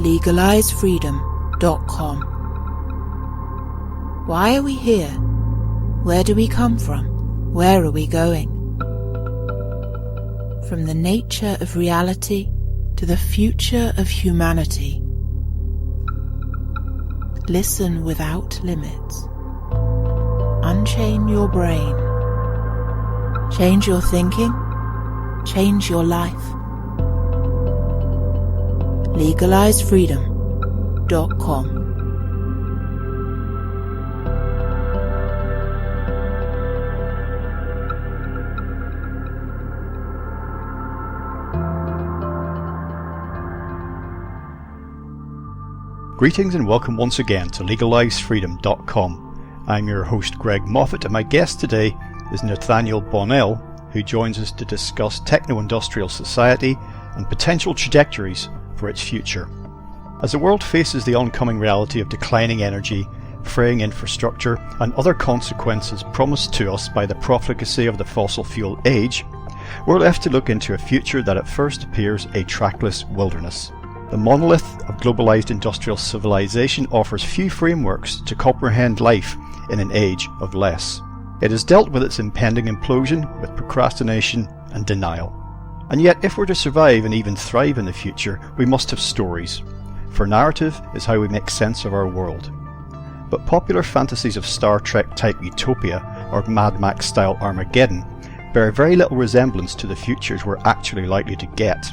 legalizefreedom.com. Why are we here? Where do we come from? Where are we going? From the nature of reality to the future of humanity. Listen without limits. Unchain your brain. Change your thinking. Change your life. legalizefreedom.com. Greetings and welcome once again to legalizefreedom.com. I'm your host Greg Moffitt, and my guest today is Nathanael Bonnell, who joins us to discuss techno-industrial society and potential trajectories for its future. As the world faces the oncoming reality of declining energy, fraying infrastructure, and other consequences promised to us by the profligacy of the fossil fuel age, we're left to look into a future that at first appears a trackless wilderness. The monolith of globalized industrial civilization offers few frameworks to comprehend life in an age of less. It has dealt with its impending implosion with procrastination and denial. And yet, if we're to survive and even thrive in the future, we must have stories. For narrative is how we make sense of our world. But popular fantasies of Star Trek type utopia or Mad Max-style Armageddon bear very little resemblance to the futures we're actually likely to get.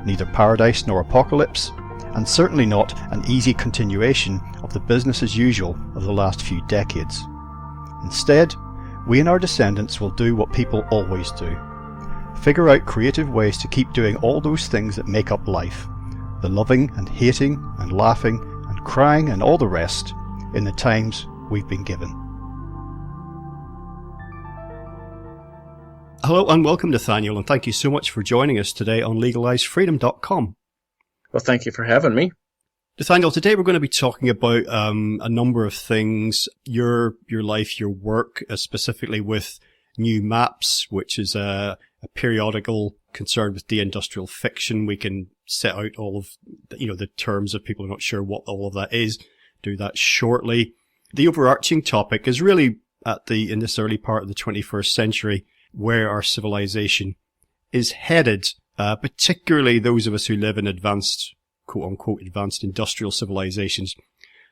Neither paradise nor apocalypse, and certainly not an easy continuation of the business as usual of the last few decades. Instead, we and our descendants will do what people always do. Figure out creative ways to keep doing all those things that make up life. The loving and hating and laughing and crying and all the rest in the times we've been given. Hello and welcome, Nathanael, and thank you so much for joining us today on legalizefreedom.com. Well, thank you for having me. Nathanael, today we're going to be talking about a number of things, your life, your work, specifically with New Maps, which is a periodical concerned with de-industrial fiction. We can set out all of the terms if people are not sure what all of that is. Do that shortly. The overarching topic is really in this early part of the 21st century, where our civilization is headed, particularly those of us who live in advanced, quote-unquote, advanced industrial civilizations.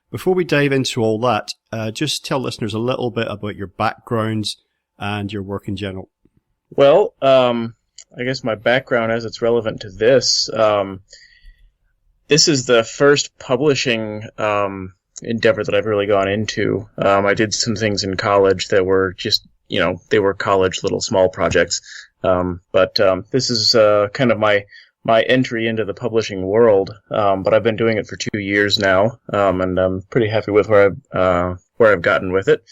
Before we dive into all that, just tell listeners a little bit about your background and your work in general. Well, I guess my background as it's relevant to this, this is the first publishing endeavor that I've really gone into. I did some things in college that were just they were college little small projects. But this is kind of my entry into the publishing world. But I've been doing it for 2 years now, and I'm pretty happy with where I've gotten with it.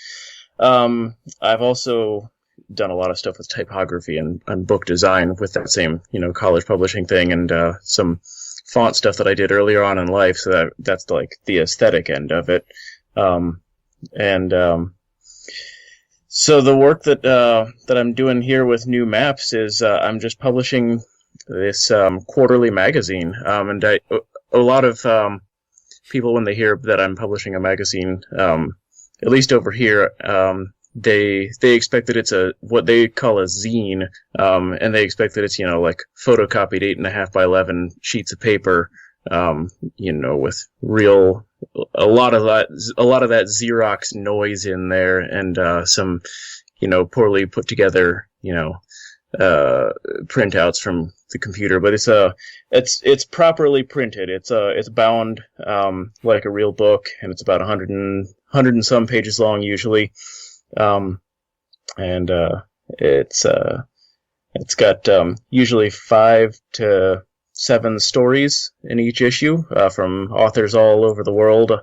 I've also done a lot of stuff with typography and book design with that same college publishing thing, and some font stuff that I did earlier on in life. So that's like the aesthetic end of it. So the work that I'm doing here with New Maps is I'm just publishing this quarterly magazine, and a lot of people, when they hear that I'm publishing a magazine, at least over here, they expect that it's what they call a zine, and they expect that it's like photocopied 8.5 by 11 sheets of paper, with real. A lot of that Xerox noise in there, and some, poorly put together, printouts from the computer. But it's properly printed. It's bound like a real book, and it's about 100 and some pages long usually. It's got usually 5 to 7 stories in each issue, from authors all over the world.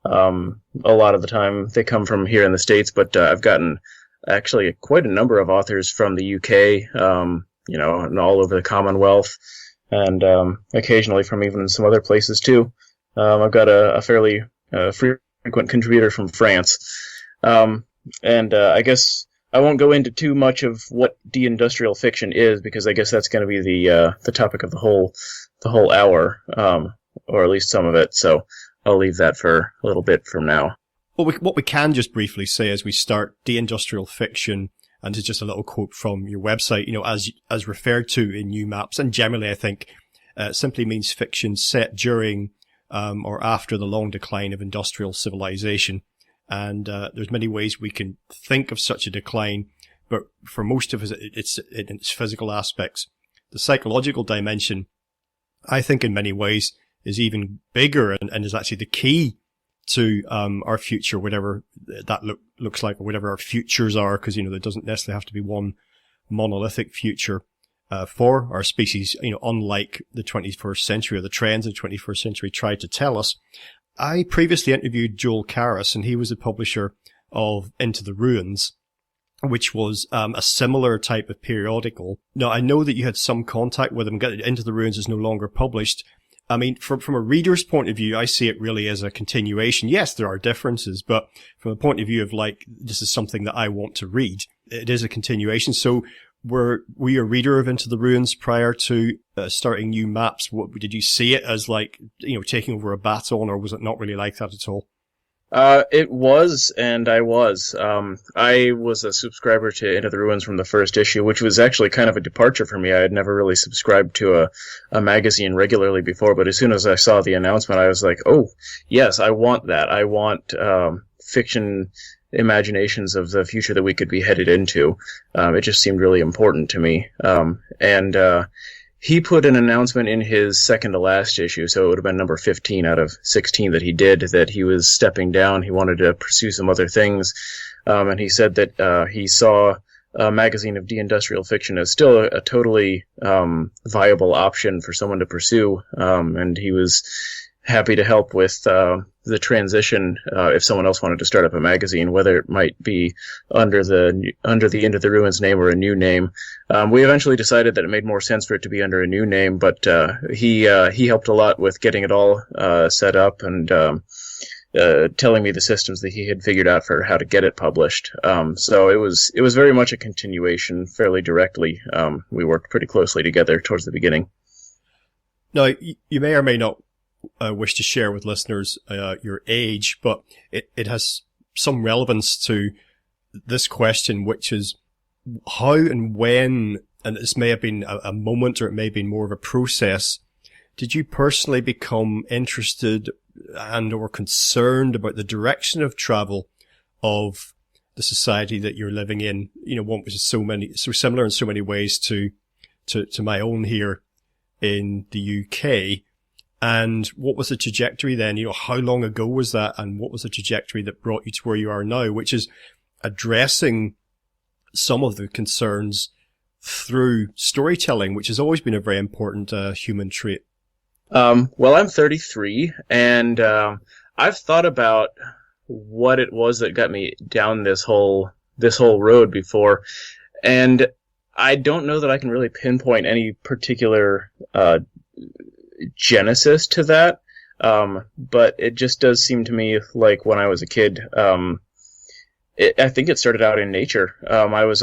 A lot of the time they come from here in the States, but I've gotten actually quite a number of authors from the UK, and all over the Commonwealth, and occasionally from even some other places too. I've got a fairly frequent contributor from France. I guess I won't go into too much of what de-industrial fiction is, because I guess that's going to be the topic of the whole hour. or at least some of it. So I'll leave that for a little bit from now. Well, what we can just briefly say as we start, deindustrial fiction, and it's just a little quote from your website, as referred to in New Maps, and generally I think simply means fiction set during or after the long decline of industrial civilization. And there's many ways we can think of such a decline, but for most of us, it's in its physical aspects. The psychological dimension, I think in many ways, is even bigger and is actually the key to our future, whatever that looks like, or whatever our futures are, because there doesn't necessarily have to be one monolithic future for our species, unlike the 21st century or the trends of the 21st century tried to tell us. I previously interviewed Joel Karras, and he was a publisher of Into the Ruins, which was a similar type of periodical. Now, I know that you had some contact with him. Into the Ruins is no longer published. I mean, from a reader's point of view, I see it really as a continuation. Yes, there are differences, but from the point of view of this is something that I want to read, it is a continuation. So were you a reader of Into the Ruins prior to starting New Maps? Did you see it as taking over a baton, or was it not really like that at all? It was, and I was. I was a subscriber to Into the Ruins from the first issue, which was actually kind of a departure for me. I had never really subscribed to a magazine regularly before, but as soon as I saw the announcement, I was like, oh, yes, I want that. I want fiction imaginations of the future that we could be headed into. It just seemed really important to me. He put an announcement in his second to last issue, so it would have been number 15 out of 16 that he did, that he was stepping down. He wanted to pursue some other things. And he said that he saw a magazine of deindustrial fiction as still a totally viable option for someone to pursue. And he was happy to help with the transition if someone else wanted to start up a magazine, whether it might be under the Into the Ruins name or a new name. We eventually decided that it made more sense for it to be under a new name, but he helped a lot with getting it all set up and telling me the systems that he had figured out for how to get it published. So it was very much a continuation, fairly directly. We worked pretty closely together towards the beginning. Now, you may or may not wish to share with listeners your age, but it has some relevance to this question, which is how and when, and this may have been a moment or it may have been more of a process, did you personally become interested and or concerned about the direction of travel of the society that you're living in? One which is so similar in so many ways to my own here in the UK. And what was the trajectory then? How long ago was that? And what was the trajectory that brought you to where you are now, which is addressing some of the concerns through storytelling, which has always been a very important human trait? Well, I'm 33, and I've thought about what it was that got me down this whole road before, and I don't know that I can really pinpoint any particular genesis to that, but it just does seem to me like when I was a kid, I think it started out in nature. I always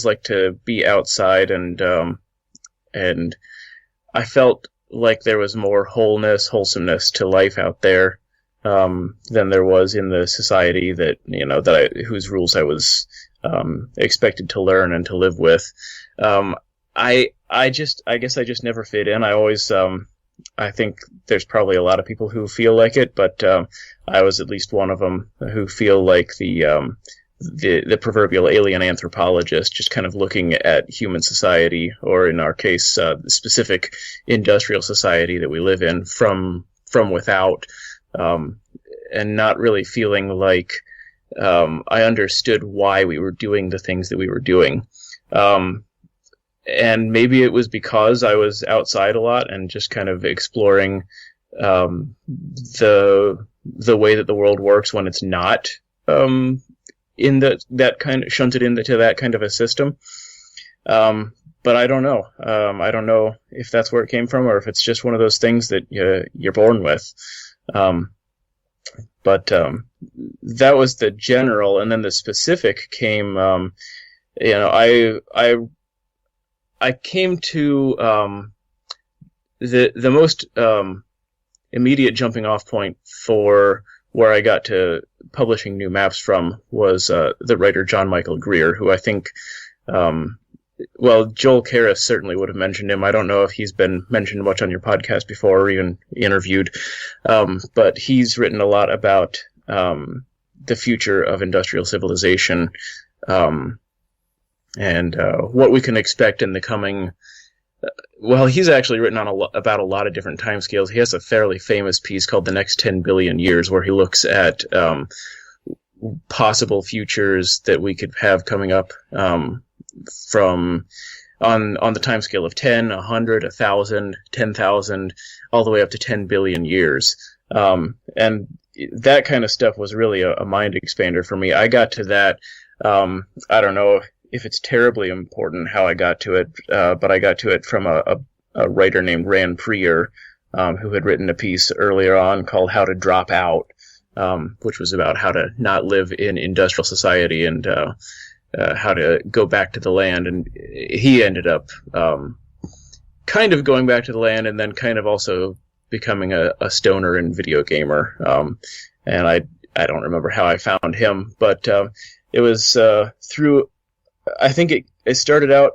liked to be outside, and I felt like there was more wholesomeness to life out there than there was in the society whose rules I was expected to learn and to live with. I guess I just never fit in. I always, I think there's probably a lot of people who feel like it, but I was at least one of them who feel like the proverbial alien anthropologist, just kind of looking at human society, or in our case, the specific industrial society that we live in from without, and not really feeling like I understood why we were doing the things that we were doing. And maybe it was because I was outside a lot and just kind of exploring the way that the world works when it's not in that kind of shunted into that kind of a system. But I don't know. I don't know if that's where it came from or if it's just one of those things that you're born with. But that was the general, and then the specific came. I came to the most immediate jumping off point for where I got to publishing new maps from was the writer John Michael Greer, who I think, Joel Karras certainly would have mentioned him. I don't know if he's been mentioned much on your podcast before or even interviewed, but he's written a lot about the future of industrial civilization and what we can expect in the coming. He's actually written about a lot of different timescales. He has a fairly famous piece called "The Next 10 Billion Years," where he looks at possible futures that we could have coming up from on the timescale of 10, 100, 1,000, 10,000, all the way up to 10 billion years. And that kind of stuff was really a mind expander for me. I got to that. I don't know if it's terribly important how I got to it, but I got to it from a writer named Rand Prier, who had written a piece earlier on called "How to Drop Out," which was about how to not live in industrial society and how to go back to the land. And he ended up kind of going back to the land and then kind of also becoming a stoner and video gamer. And I don't remember how I found him, but it was through. I think it started out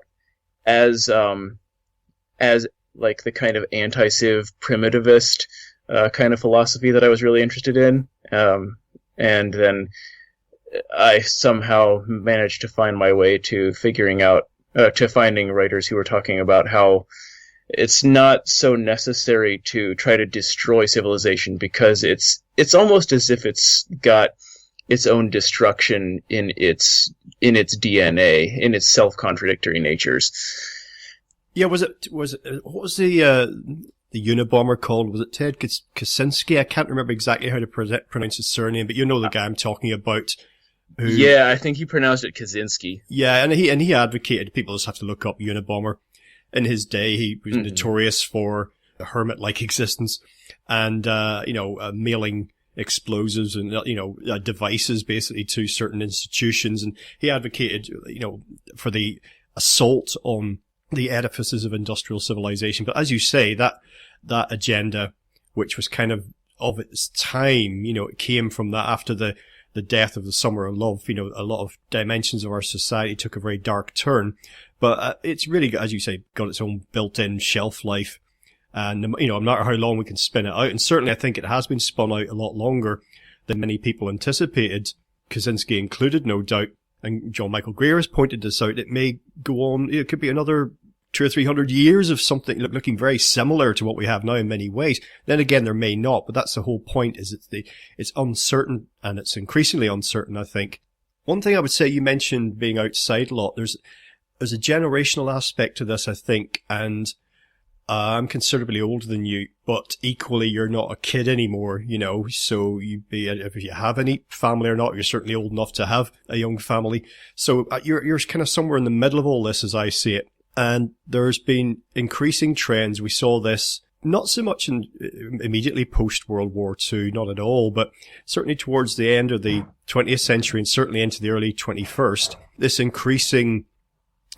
as like the kind of anti-civ primitivist kind of philosophy that I was really interested in, and then I somehow managed to find my way to finding writers who were talking about how it's not so necessary to try to destroy civilization because it's almost as if it's got its own destruction in its DNA, in its self-contradictory natures. Yeah, what was the Unabomber called? Was it Ted Kaczynski? I can't remember exactly how to pronounce his surname, but you know the guy I'm talking about. Yeah, I think he pronounced it Kaczynski. Yeah, and he advocated, people just have to look up Unabomber. In his day, he was notorious for a hermit-like existence and, mailing explosives and, devices basically to certain institutions. And he advocated, for the assault on the edifices of industrial civilization. But as you say, that agenda, which was kind of its time, it came from that after the death of the Summer of Love, a lot of dimensions of our society took a very dark turn. But it's really, as you say, got its own built-in shelf life. And, no matter how long we can spin it out, and certainly I think it has been spun out a lot longer than many people anticipated, Kaczynski included, no doubt, and John Michael Greer has pointed this out, it may go on, it could be another 200 or 300 years of something looking very similar to what we have now in many ways. Then again, there may not, but that's the whole point, is it's uncertain, and it's increasingly uncertain, I think. One thing I would say, you mentioned being outside a lot, there's a generational aspect to this, I think, and I'm considerably older than you, but equally you're not a kid anymore, so if you have any family or not, you're certainly old enough to have a young family. So you're kind of somewhere in the middle of all this as I see it. And there's been increasing trends. We saw this not so much immediately post World War II, not at all, but certainly towards the end of the 20th century and certainly into the early 21st, this increasing,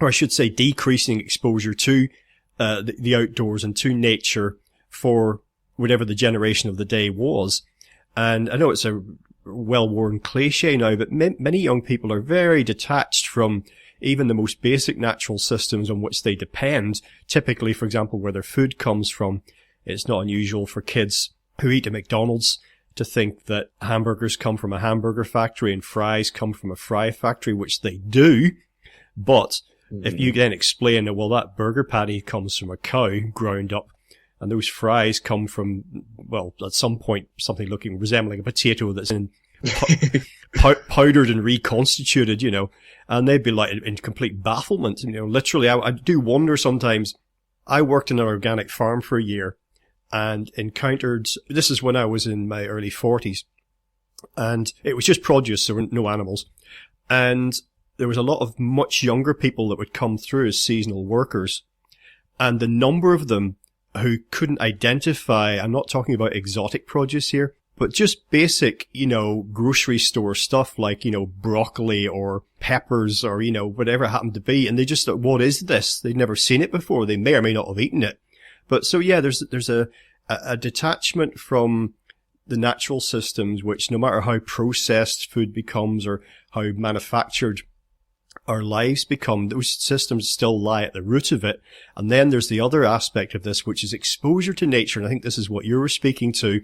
or I should say decreasing exposure to the outdoors and to nature for whatever the generation of the day was. And I know it's a well-worn cliche now, but many young people are very detached from even the most basic natural systems on which they depend. Typically, for example, where their food comes from. It's not unusual for kids who eat at McDonald's to think that hamburgers come from a hamburger factory and fries come from a fry factory, which they do. But if you then explain that, well, that burger patty comes from a cow ground up, and those fries come from, well, at some point, something resembling a potato that's in powdered and reconstituted, and they'd be like in complete bafflement. Literally, I do wonder sometimes. I worked in an organic farm for a year and encountered, this is when I was in my early 40s, and it was just produce, there were no animals. And there was a lot of much younger people that would come through as seasonal workers. And the number of them who couldn't identify, I'm not talking about exotic produce here, but just basic, grocery store stuff like, broccoli or peppers or, whatever it happened to be. And they just thought, what is this? They'd never seen it before. They may or may not have eaten it. But so yeah, there's a detachment from the natural systems, which no matter how processed food becomes or how manufactured our lives become, those systems still lie at the root of it. And then there's the other aspect of this, which is exposure to nature. And I think this is what you were speaking to,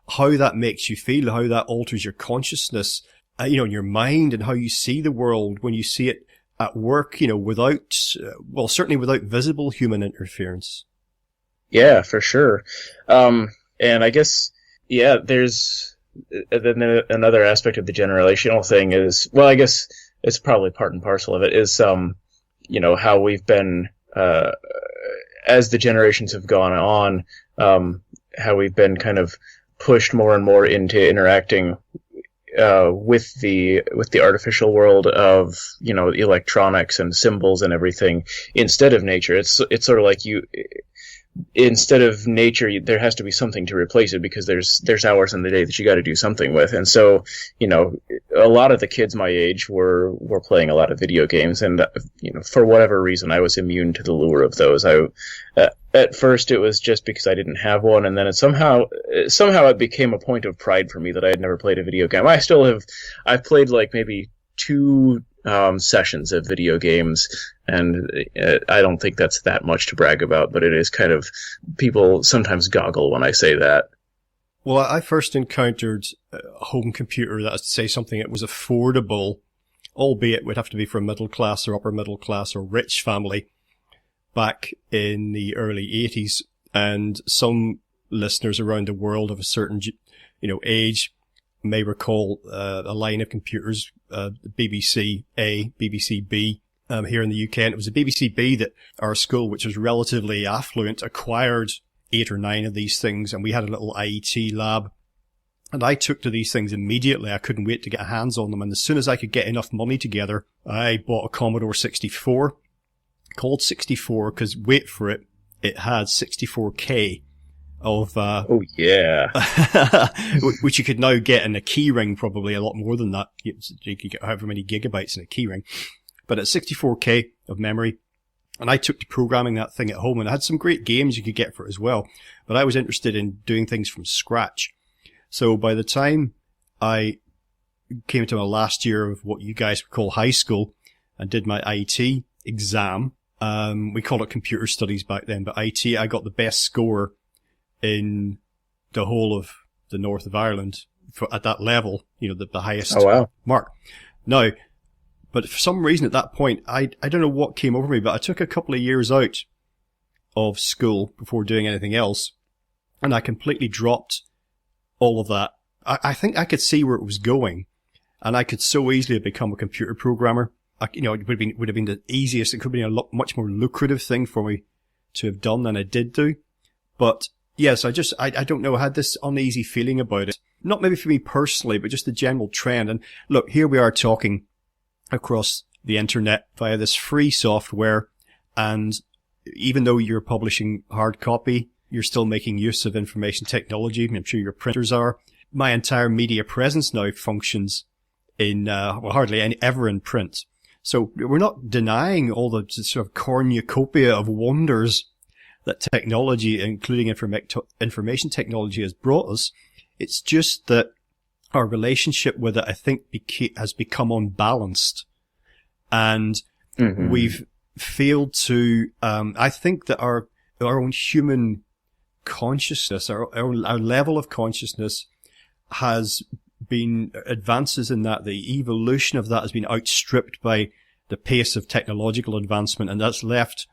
how that makes you feel, how that alters your consciousness, and your mind, and how you see the world when you see it at work, without, certainly without visible human interference. Yeah, for sure. And I guess, yeah, there's then another aspect of the generational thing is, well, I guess it's probably part and parcel of it, is, how we've been, as the generations have gone on, how we've been kind of pushed more and more into interacting with the artificial world of electronics and symbols and everything instead of nature. It's sort of like instead of nature, there has to be something to replace it, because there's hours in the day that you got to do something with. And so, a lot of the kids my age were playing a lot of video games, and for whatever reason, I was immune to the lure of those. At first, it was just because I didn't have one, and then somehow it became a point of pride for me that I had never played a video game. I've played like maybe 2 sessions of video games, and I don't think that's that much to brag about, but it is kind of, people sometimes goggle when I say that. Well, I first encountered a home computer, that is to say something that was affordable, albeit would have to be for a middle class or upper middle class or rich family, back in the early 80s. And some listeners around the world of a certain, age may recall a line of computers, BBC A, BBC B, here in the UK. And it was a BBC B that our school, which was relatively affluent, acquired 8 or 9 of these things. And we had a little IET lab. And I took to these things immediately. I couldn't wait to get hands on them. And as soon as I could get enough money together, I bought a Commodore 64, called 64 because, wait for it, it had 64K of oh yeah, which you could now get in a keyring, probably a lot more than that. You could get however many gigabytes in a keyring, but at 64K of memory. And I took to programming that thing at home, and I had some great games you could get for it as well. But I was interested in doing things from scratch. So by the time I came to my last year of what you guys would call high school and did my IT exam, we called it computer studies back then, but IT, I got the best score in the whole of the north of Ireland at that level, the highest mark. Now, but for some reason at that point, I don't know what came over me, but I took a couple of years out of school before doing anything else, and I completely dropped all of that. I think I could see where it was going, and I could so easily have become a computer programmer. It would have been the easiest. It could have been a much more lucrative thing for me to have done than I did do. But yes, I don't know. I had this uneasy feeling about it. Not maybe for me personally, but just the general trend. And look, here we are talking across the internet via this free software. And even though you're publishing hard copy, you're still making use of information technology. I'm sure your printers are. My entire media presence now functions in, hardly ever in print. So we're not denying all the sort of cornucopia of wonders that technology, including information technology, has brought us. It's just that our relationship with it, I think, has become unbalanced. And we've failed to, I think that our own human consciousness, our level of consciousness has been advances in that. The evolution of that has been outstripped by the pace of technological advancement, and that's left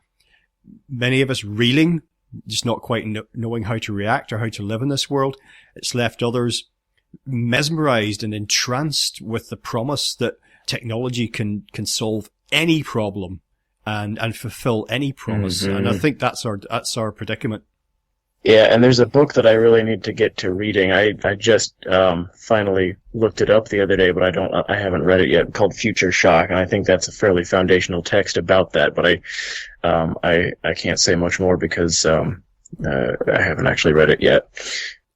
many of us reeling, just not quite knowing how to react or how to live in this world. It's left others mesmerized and entranced with the promise that technology can solve any problem and fulfill any promise. And I think that's our predicament. Yeah, and there's a book that I really need to get to reading. I just finally looked it up the other day, but I haven't read it yet, called Future Shock, and I think that's a fairly foundational text about that, but I can't say much more because I haven't actually read it yet.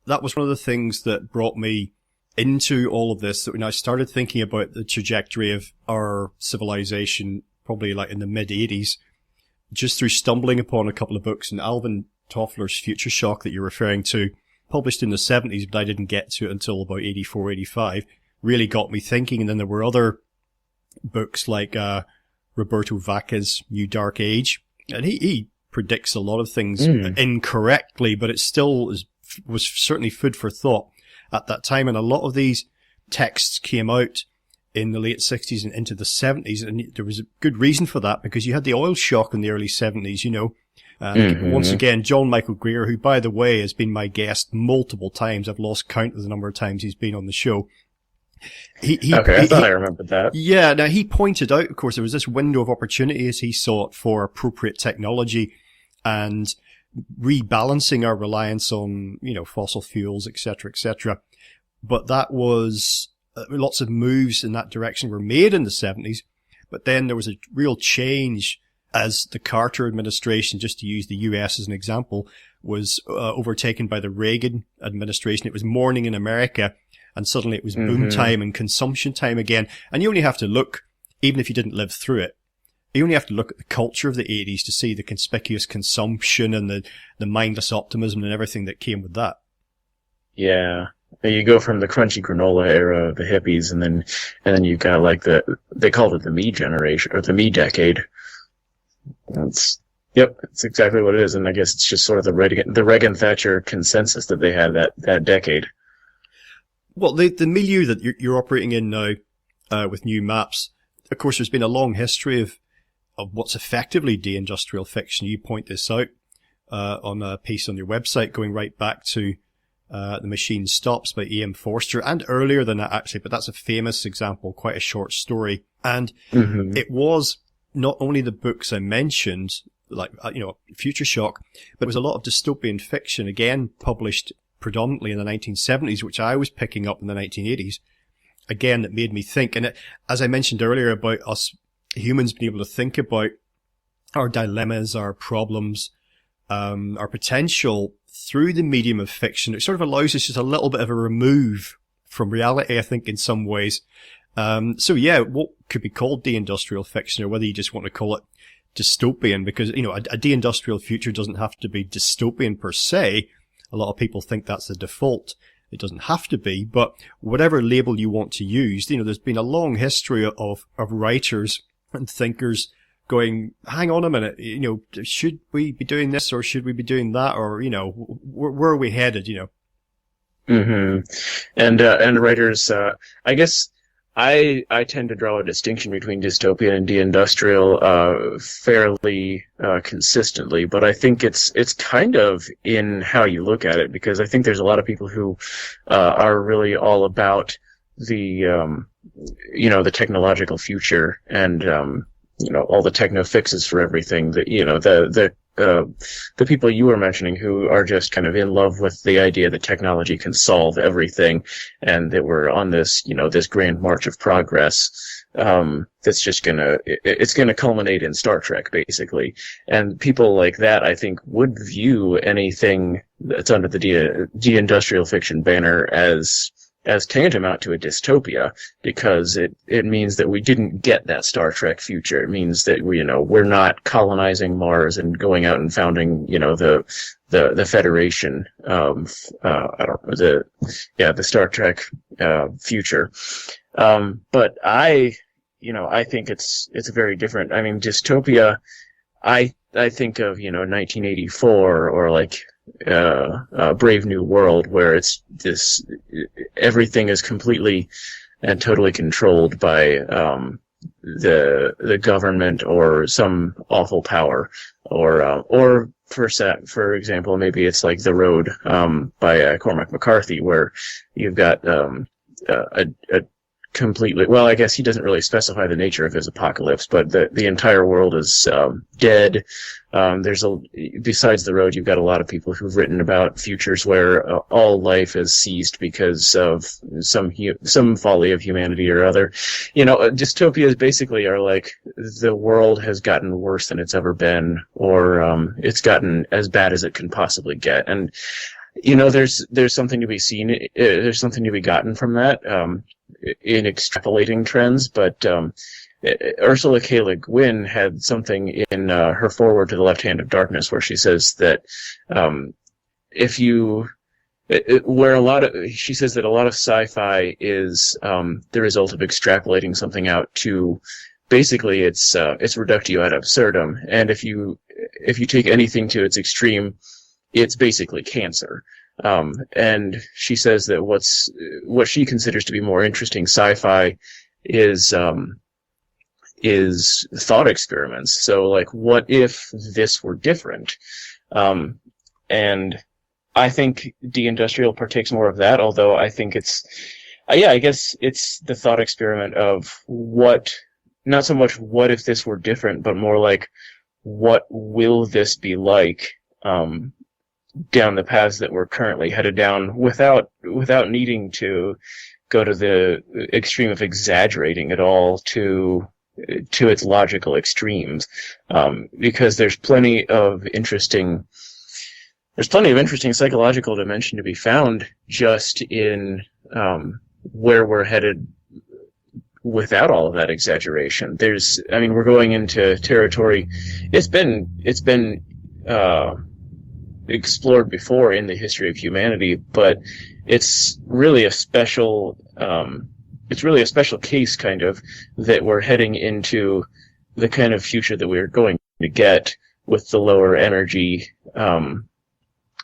That was one of the things that brought me into all of this, that when I started thinking about the trajectory of our civilization, probably like in the mid-80s, just through stumbling upon a couple of books, and Alvin Toffler's Future Shock that you're referring to, published in the 70s, but I didn't get to it until about 84, 85, really got me thinking. And then there were other books like Roberto Vacca's New Dark Age, and he predicts a lot of things incorrectly, but it still was certainly food for thought at that time. And a lot of these texts came out in the late 60s and into the 70s, and there was a good reason for that, because you had the oil shock in the early 70s, you know. And once again, John Michael Greer, who, by the way, has been my guest multiple times. I've lost count of the number of times he's been on the show. I thought I remembered that. Yeah, now he pointed out, of course, there was this window of opportunity as he saw it for appropriate technology and rebalancing our reliance on, you know, fossil fuels, etc., etc. But that was, lots of moves in that direction were made in the 70s. But then there was a real change as the Carter administration, just to use the US as an example, was overtaken by the Reagan administration. It was morning in America, and suddenly it was boom time and consumption time again. And you only have to look, even if you didn't live through it, you only have to look at the culture of the 80s to see the conspicuous consumption and the mindless optimism and everything that came with that. Yeah. You go from the crunchy granola era, the hippies, and then you've got like they called it the me generation, or the me decade. That's exactly what it is. And I guess it's just sort of the Reagan-Thatcher consensus that they had that decade. Well, the milieu that you're operating in now, with new maps, of course, there's been a long history of what's effectively de-industrial fiction. You point this out, on a piece on your website going right back to, The Machine Stops by E.M. Forster, and earlier than that actually, but that's a famous example, quite a short story. And it was not only the books I mentioned, like, you know, Future Shock, but it was a lot of dystopian fiction, again, published predominantly in the 1970s, which I was picking up in the 1980s. Again, that made me think. And as I mentioned earlier about us humans being able to think about our dilemmas, our problems, our potential through the medium of fiction, it sort of allows us just a little bit of a remove from reality, I think, in some ways. So yeah, what could be called de-industrial fiction, or whether you just want to call it dystopian, because, you know, a de-industrial future doesn't have to be dystopian per se. A lot of people think that's the default. It doesn't have to be, but whatever label you want to use, you know, there's been a long history of writers and thinkers going, hang on a minute, you know, should we be doing this, or should we be doing that, or, you know, where are we headed, you know? And writers, I guess I tend to draw a distinction between dystopian and de-industrial fairly consistently, but I think it's kind of in how you look at it, because I think there's a lot of people who are really all about the you know, the technological future and you know, all the techno fixes for everything, that, you know, the people you were mentioning who are just kind of in love with the idea that technology can solve everything, and that we're on this, you know, this grand march of progress, that's just it's gonna culminate in Star Trek, basically. And people like that, I think, would view anything that's under the de-industrial fiction banner as tantamount to a dystopia, because it means that we didn't get that Star Trek future. It means that we're not colonizing Mars and going out and founding, you know, the Federation, the Star Trek future. But I think it's very different. I mean, dystopia, I think of, 1984 or like Brave New World, where it's this, everything is completely and totally controlled by the government or some awful power, or for example, maybe it's like The Road by Cormac McCarthy, where you've got a completely, well, I guess he doesn't really specify the nature of his apocalypse, but the entire world is dead. Besides The Road, you've got a lot of people who've written about futures where all life is seized because of some folly of humanity or other. Dystopias basically are like the world has gotten worse than it's ever been, or it's gotten as bad as it can possibly get. And there's something to be seen. There's something to be gotten from that in extrapolating trends, but Ursula K. Le Guin had something in her foreword to The Left Hand of Darkness where she says that if you she says that a lot of sci-fi is the result of extrapolating something out to basically it's reductio ad absurdum, and if you take anything to its extreme, it's basically cancer. And she says that what she considers to be more interesting sci-fi is thought experiments. So, like, what if this were different? And I think De-Industrial partakes more of that, although I think it's, I guess it's the thought experiment of not so much what if this were different, but more like, what will this be like, down the paths that we're currently headed down without needing to go to the extreme of exaggerating it all to its logical extremes, because there's plenty of interesting psychological dimension to be found just in where we're headed without all of that exaggeration. We're going into territory. It's been explored before in the history of humanity, but it's really a special case, kind of, that we're heading into the kind of future that we're going to get with the lower energy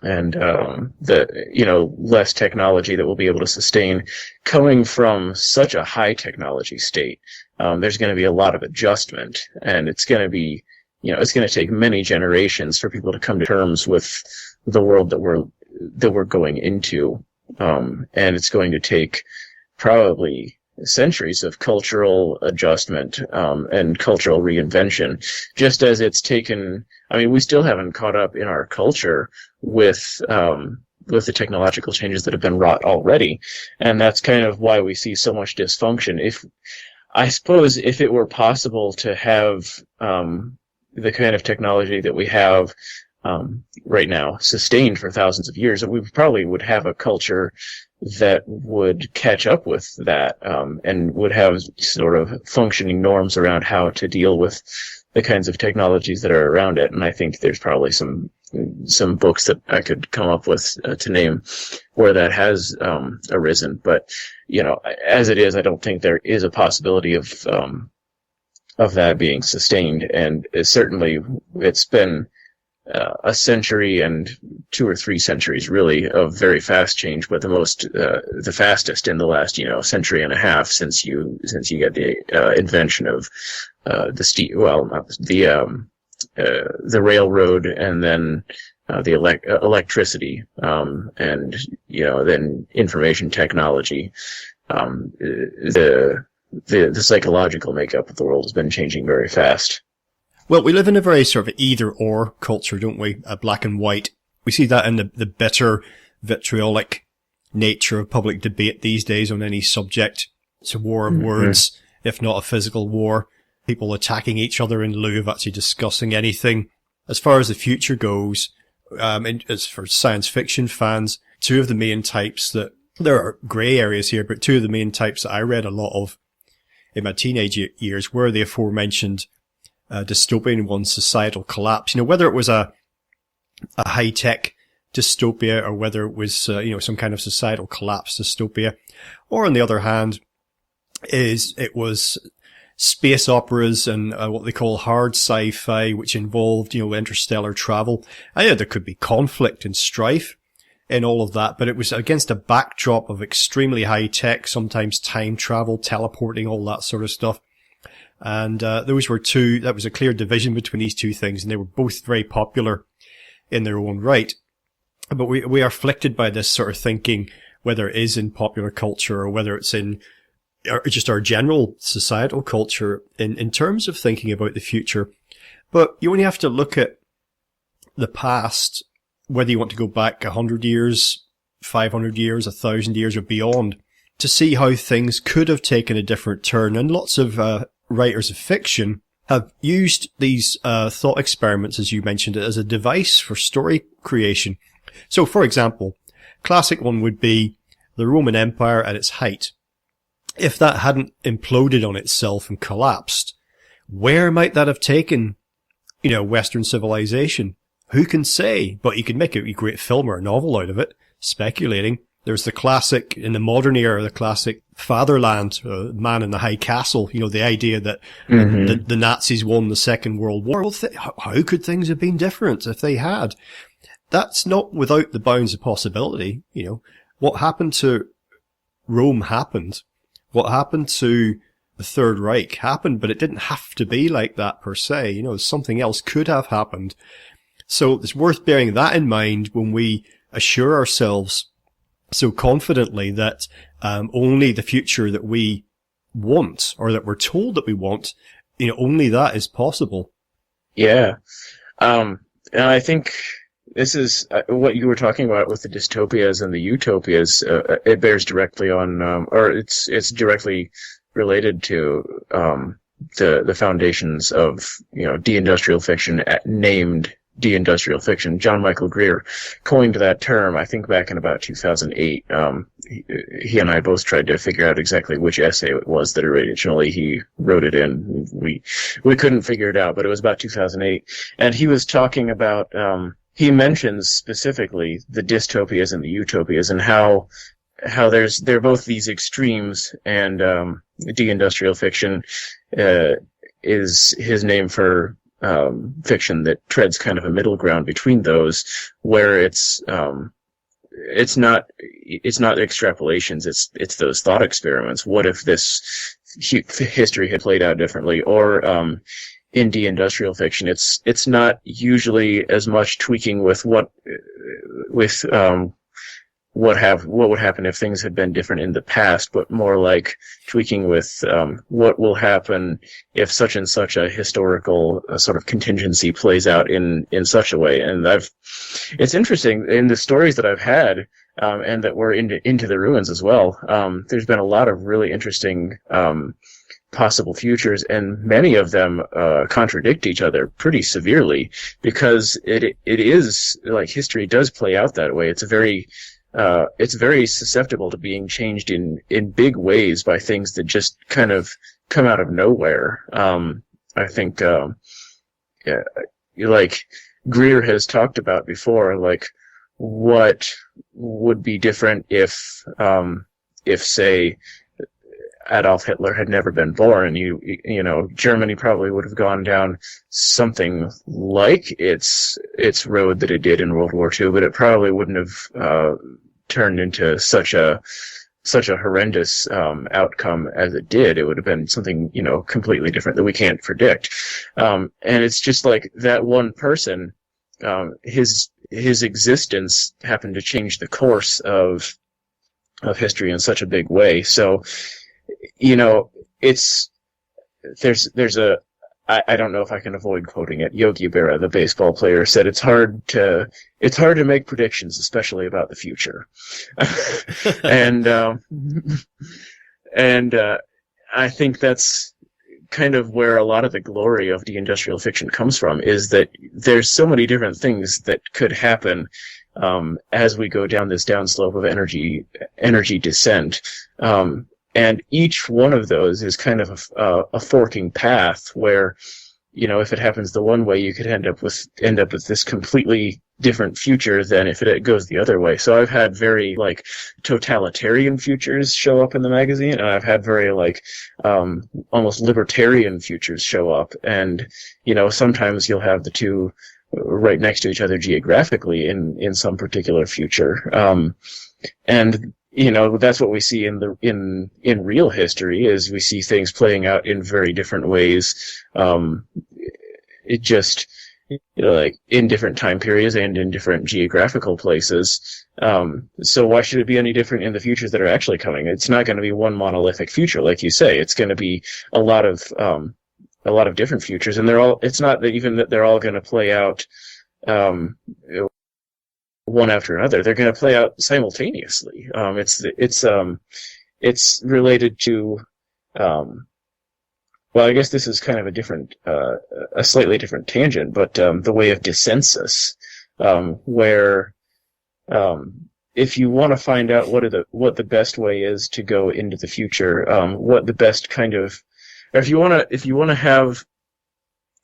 and the less technology that we'll be able to sustain coming from such a high technology state. There's going to be a lot of adjustment, and it's going to be, it's going to take many generations for people to come to terms with the world that we're going into, and it's going to take probably centuries of cultural adjustment and cultural reinvention, just as it's taken. We still haven't caught up in our culture with the technological changes that have been wrought already, and that's kind of why we see so much dysfunction. I suppose if it were possible to have the kind of technology that we have right now sustained for thousands of years, we probably would have a culture that would catch up with that, and would have sort of functioning norms around how to deal with the kinds of technologies that are around it. And I think there's probably some books that I could come up with to name where that has arisen. But as it is, I don't think there is a possibility of that being sustained. And it's been a century and 2 or 3 centuries, really, of very fast change, but the fastest in the last century and a half since you get the invention of the railroad, and then the electricity, and then information technology. The psychological makeup of the world has been changing very fast. Well, we live in a very sort of either-or culture, don't we? Black and white. We see that in the bitter, vitriolic nature of public debate these days on any subject. It's a war of words, if not a physical war. People attacking each other in lieu of actually discussing anything. As far as the future goes, as for science fiction fans, two of the main types that, there are grey areas here, but two of the main types that I read a lot of in my teenage years were the aforementioned dystopian one, societal collapse. Whether it was a high-tech dystopia or whether it was, some kind of societal collapse dystopia. Or on the other hand, it was space operas and what they call hard sci-fi, which involved, interstellar travel. There could be conflict and strife in all of that, but it was against a backdrop of extremely high-tech, sometimes time travel, teleporting, all that sort of stuff. And that was a clear division between these two things, and they were both very popular in their own right. But we are afflicted by this sort of thinking, whether it is in popular culture or whether it's in just our general societal culture, in terms of thinking about the future. But you only have to look at the past, whether you want to go back 100 years, 500 years, 1,000 years or beyond, to see how things could have taken a different turn. And lots of writers of fiction have used these thought experiments, as you mentioned, as a device for story creation. So, for example, classic one would be the Roman Empire at its height. if that hadn't imploded on itself and collapsed, where might that have taken, Western civilization? Who can say? But you could make a great film or a novel out of it, speculating. There's the classic, in the modern era, the classic Fatherland, Man in the High Castle, the idea that the Nazis won the Second World War. Well, how could things have been different if they had? That's not without the bounds of possibility. What happened to Rome happened. What happened to the Third Reich happened, but it didn't have to be like that per se. Something else could have happened. So it's worth bearing that in mind when we assure ourselves so confidently that only the future that we want, or that we're told that we want, only that is possible. Yeah. And I think this is what you were talking about with the dystopias and the utopias. It bears directly on, or it's directly related to the foundations of de-industrial fiction, named de-industrial fiction. John Michael Greer coined that term, I think, back in about 2008. He and I both tried to figure out exactly which essay it was that originally he wrote it in. We couldn't figure it out, but it was about 2008. And he was talking about, he mentions specifically the dystopias and the utopias, and how they're both these extremes, and de-industrial fiction is his name for fiction that treads kind of a middle ground between those, where it's not extrapolations, it's those thought experiments. What if this history had played out differently? Or in de-industrial fiction, it's not usually as much tweaking with what would happen if things had been different in the past, but more like tweaking with what will happen if such and such a historical sort of contingency plays out in such a way. And it's interesting in the stories that I've had, and that were into the ruins as well. There's been a lot of really interesting possible futures, and many of them contradict each other pretty severely, because it is like history does play out that way. It's very susceptible to being changed in big ways by things that just kind of come out of nowhere. I think, like Greer has talked about before, like what would be different if say Adolf Hitler had never been born. Germany probably would have gone down something like its road that it did in World War II, but it probably wouldn't have turned into such a horrendous outcome as it did. It would have been something completely different that we can't predict. And it's just like that one person, his existence happened to change the course of history in such a big way. So I don't know if I can avoid quoting it. Yogi Berra, the baseball player, said it's hard to make predictions, especially about the future. and I think that's kind of where a lot of the glory of de-industrial fiction comes from, is that there's so many different things that could happen as we go down this downslope of energy descent. And each one of those is kind of a forking path where, if it happens the one way, you could end up with this completely different future than if it goes the other way. So I've had very totalitarian futures show up in the magazine, and I've had very almost libertarian futures show up. And, sometimes you'll have the two right next to each other geographically in some particular future. And that's what we see in real history, is we see things playing out in very different ways. It just, in different time periods and in different geographical places. So why should it be any different in the futures that are actually coming? It's not going to be one monolithic future, like you say. It's going to be a lot of different futures, and it's not that they're all going to play out, one after another. They're going to play out simultaneously. It's related to, well, I guess this is kind of a slightly different tangent, but the way of dissensus, where if you want to find out what the best way is to go into the future, what the best kind of, or if you want to have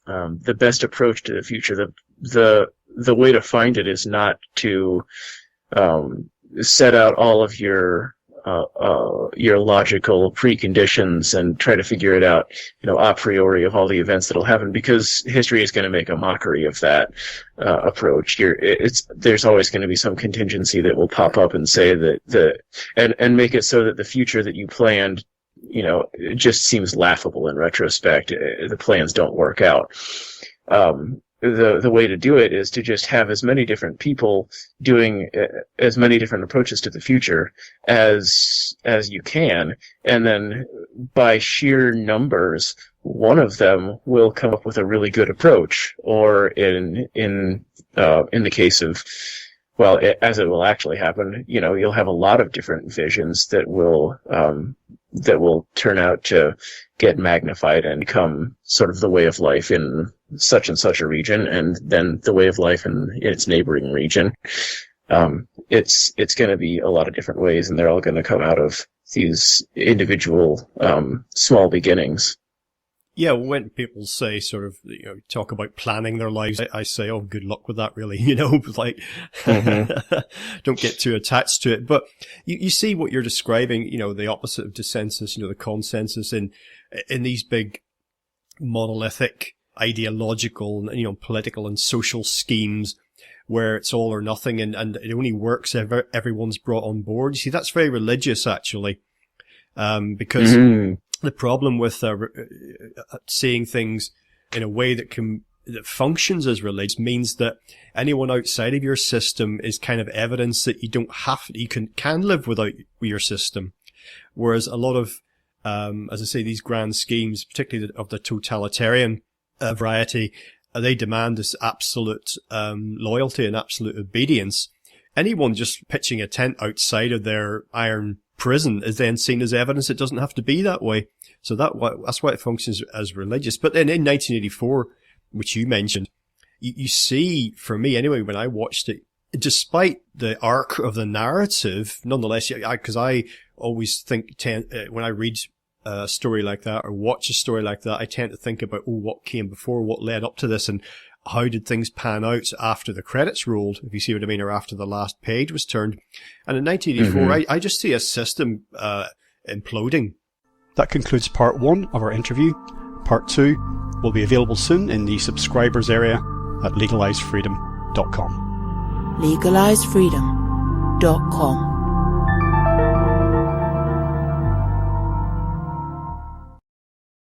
the best approach to the future, the way to find it is not to set out all of your logical preconditions and try to figure it out, a priori of all the events that'll happen, because history is going to make a mockery of that approach. There's always going to be some contingency that will pop up and say that and make it so that the future that you planned, it just seems laughable in retrospect. The plans don't work out. The way to do it is to just have as many different people doing as many different approaches to the future as you can, and then by sheer numbers, one of them will come up with a really good approach, or in the case of, well, as it will actually happen, you'll have a lot of different visions that will turn out to get magnified and become sort of the way of life in such and such a region, and then the way of life in its neighboring region. It's going to be a lot of different ways, and they're all going to come out of these individual small beginnings. Yeah, when people say sort of, talk about planning their lives, I say, oh, good luck with that, really, like, don't get too attached to it. But you see what you're describing, the opposite of dissensus, the consensus in these big monolithic ideological, political and social schemes where it's all or nothing, and it only works if everyone's brought on board. You see, that's very religious, actually, because the problem with seeing things in a way that functions as religious means that anyone outside of your system is kind of evidence that you can live without your system. Whereas a lot of, as I say, these grand schemes, particularly of the totalitarian variety, they demand this absolute loyalty and absolute obedience. Anyone just pitching a tent outside of their iron prison is then seen as evidence it doesn't have to be that way. So that's why it functions as religious. But then in 1984, which you mentioned, you see, for me anyway, when I watched it, despite the arc of the narrative, nonetheless, because I always think when I read a story like that or watch a story like that, I tend to think about, what came before, what led up to this, and how did things pan out after the credits rolled, if you see what I mean, or after the last page was turned. And in 1984, I just see a system imploding. That concludes part 1 of our interview. Part 2 will be available soon in the subscribers area at legalizedfreedom.com. legalizedfreedom.com